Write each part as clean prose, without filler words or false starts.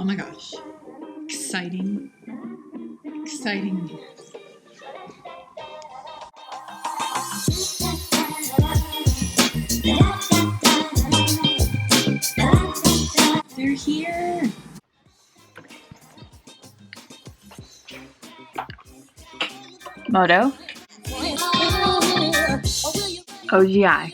Oh my gosh. Exciting. Exciting news. They're here. MODO OGI.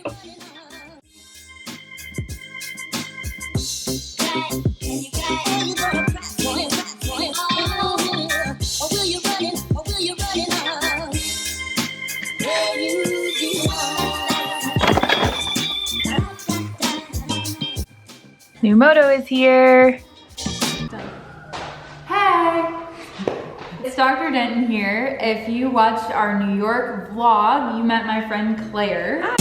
New MODO is here. Hey! It's Dr. Denton here. If you watched our New York vlog, you met my friend Claire. Hi.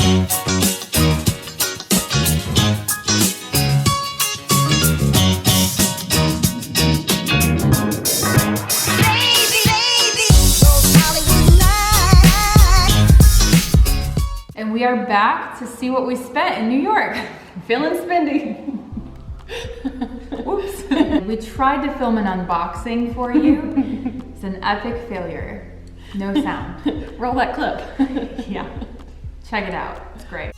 And we are back to see what we spent in New York. Feeling spendy. Whoops. We tried to film an unboxing for you. It's an epic failure. No sound. Roll that clip. Yeah. Check it out. It's great.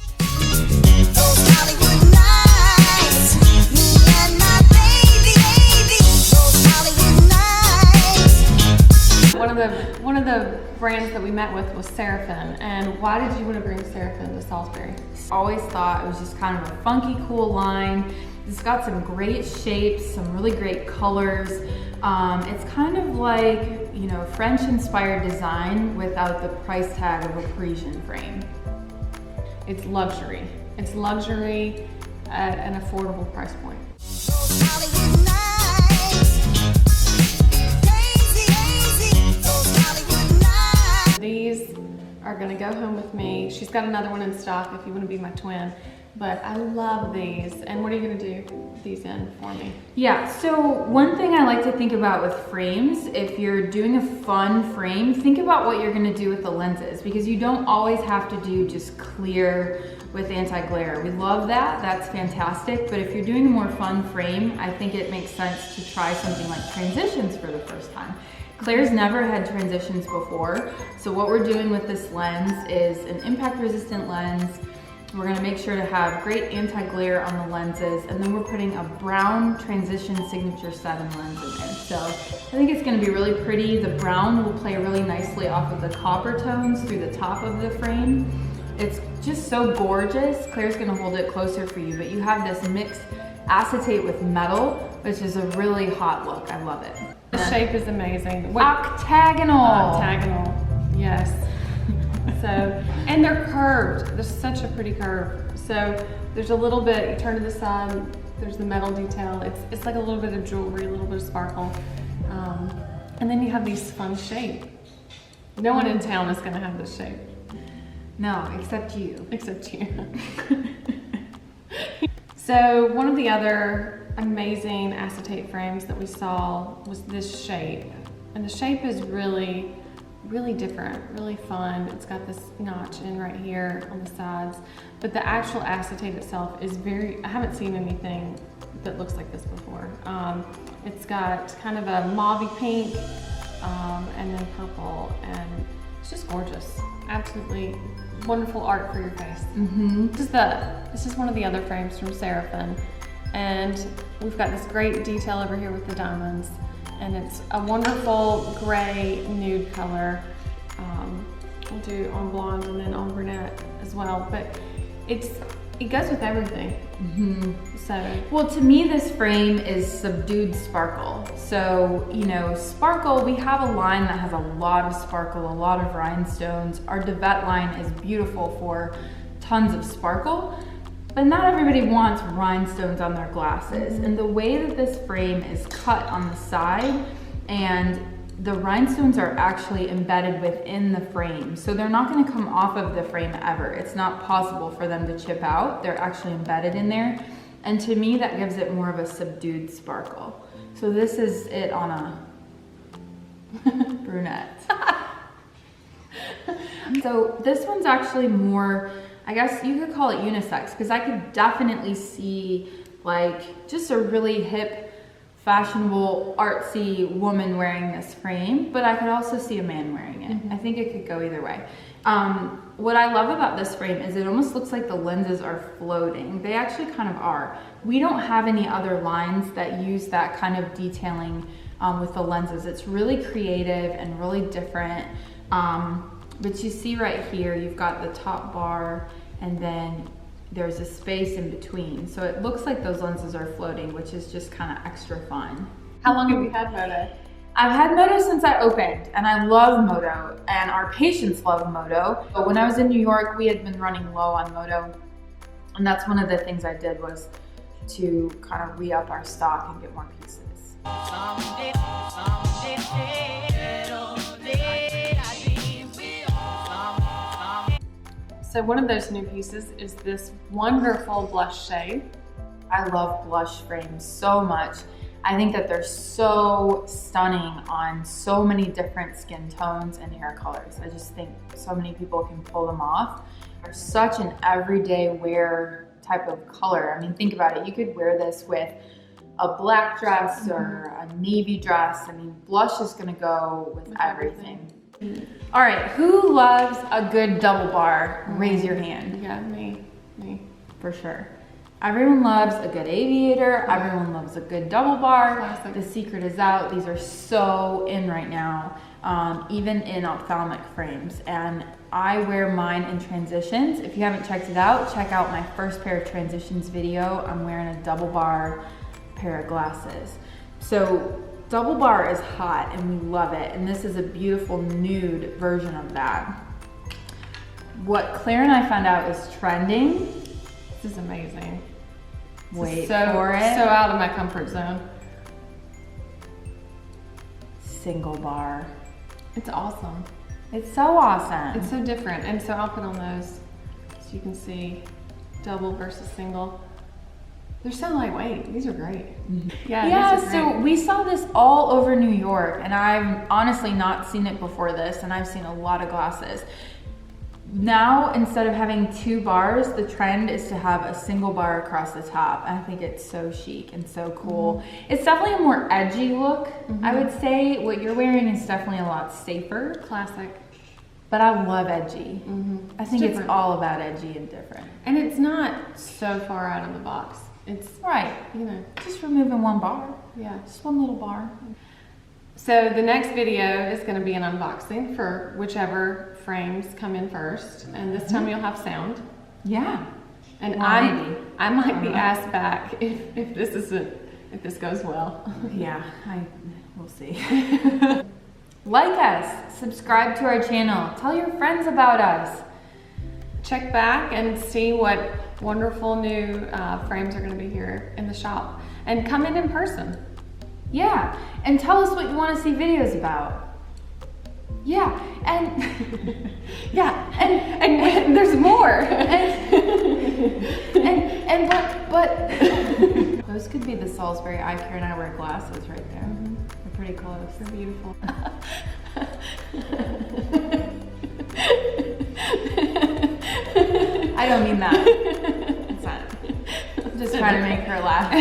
One of the brands that we met with was Seraphin. And why did you want to bring Seraphin to Salisbury? Always thought it was just kind of a funky, cool line. It's got some great shapes, some really great colors. It's kind of like, you know, French-inspired design without the price tag of a Parisian frame. It's luxury. It's luxury at an affordable price point. These are gonna go home with me. She's got another one in stock if you wanna be my twin. But I love these. And what are you gonna do these in for me? Yeah, so one thing I like to think about with frames, if you're doing a fun frame, think about what you're gonna do with the lenses, because you don't always have to do just clear with anti-glare. We love that, that's fantastic, but if you're doing a more fun frame, I think it makes sense to try something like transitions for the first time. Claire's never had transitions before, so what we're doing with this lens is an impact resistant lens. We're gonna make sure to have great anti-glare on the lenses, and then we're putting a brown transition signature 7 lens in there. So I think it's gonna be really pretty. The brown will play really nicely off of the copper tones through the top of the frame. It's just so gorgeous. Claire's gonna hold it closer for you, but you have this mixed acetate with metal, which is a really hot look. I love it. The shape is amazing. Octagonal. Octagonal, yes. So, and they're curved. There's such a pretty curve. So there's a little bit, you turn to the side, there's the metal detail. It's like a little bit of jewelry, a little bit of sparkle. And then you have these fun shape. No one in town is gonna have this shape. No, except you. Except you. So one of the other amazing acetate frames that we saw was this shape. And the shape is really different, really fun. It's got this notch in right here on the sides, but the actual acetate itself is I haven't seen anything that looks like this before. It's got kind of a mauvey pink and then purple, and it's just gorgeous. Absolutely wonderful art for your face. Mm-hmm. This is one of the other frames from Seraphin, and we've got this great detail over here with the diamonds. And it's a wonderful gray nude color. We'll do on blonde and then on brunette as well, but it goes with everything. Mm-hmm. So, well, to me, this frame is subdued sparkle. So, you know, sparkle, we have a line that has a lot of sparkle, a lot of rhinestones. Our Devet line is beautiful for tons of sparkle. But not everybody wants rhinestones on their glasses. And the way that this frame is cut on the side, and the rhinestones are actually embedded within the frame. So they're not gonna come off of the frame ever. It's not possible for them to chip out. They're actually embedded in there. And to me, that gives it more of a subdued sparkle. So this is it on a brunette. So this one's actually more, I guess you could call it unisex, because I could definitely see like just a really hip fashionable, artsy woman wearing this frame, but I could also see a man wearing it. I think it could go either way. What I love about this frame is it almost looks like the lenses are floating. They actually kind of are. We don't have any other lines that use that kind of detailing with the lenses. It's really creative and really different. But you see right here, you've got the top bar and then there's a space in between. So it looks like those lenses are floating, which is just kind of extra fun. How long have you had MODO? I've had MODO since I opened, and I love MODO, and our patients love MODO. But when I was in New York, we had been running low on MODO, and that's one of the things I did was to kind of re-up our stock and get more pieces. So one of those new pieces is this wonderful blush shade. I love blush frames so much. I think that they're so stunning on so many different skin tones and hair colors. I just think so many people can pull them off. They're such an everyday wear type of color. I mean, think about it. You could wear this with a black dress or a navy dress. I mean, blush is gonna go with everything. All right, who loves a good double bar? Raise your hand. Yeah, me. For sure. Everyone loves a good aviator. Everyone loves a good double bar. Classic. The secret is out. These are so in right now, even in ophthalmic frames. And I wear mine in transitions. If you haven't checked it out, check out my first pair of transitions video. I'm wearing a double bar pair of glasses. So double bar is hot and we love it. And this is a beautiful nude version of that. What Claire and I found out is trending. This is amazing. Wait so, for it. So out of my comfort zone. Single bar. It's awesome. It's so awesome. It's so different. And so I'll put on those so you can see double versus single. They're so lightweight. These are great. Yeah, so we saw this all over New York, and I've honestly not seen it before this, and I've seen a lot of glasses. Now, instead of having two bars, the trend is to have a single bar across the top. I think it's so chic and so cool. It's definitely a more edgy look, I would say. What you're wearing is definitely a lot safer. Classic. But I love edgy. I think it's different. all about edgy and different. And it's not so far out of the box. It's, Right. you know, Just removing one bar. yeah. Just one little bar. So the next video is going to be an unboxing for whichever frames come in first. And this time you'll have sound. Yeah. And Well, I might be asked back if this goes well. Yeah, we'll see. Like us, subscribe to our channel, tell your friends about us. Check back and see what wonderful new frames are going to be here in the shop. And come in person. Yeah, and tell us what you want to see videos about. Yeah, and Yeah, and there's more. but those could be the Salisbury Eye Care and Eyewear glasses right there. They're pretty close. They're beautiful. I don't mean that. It's not. I'm just trying to make her laugh.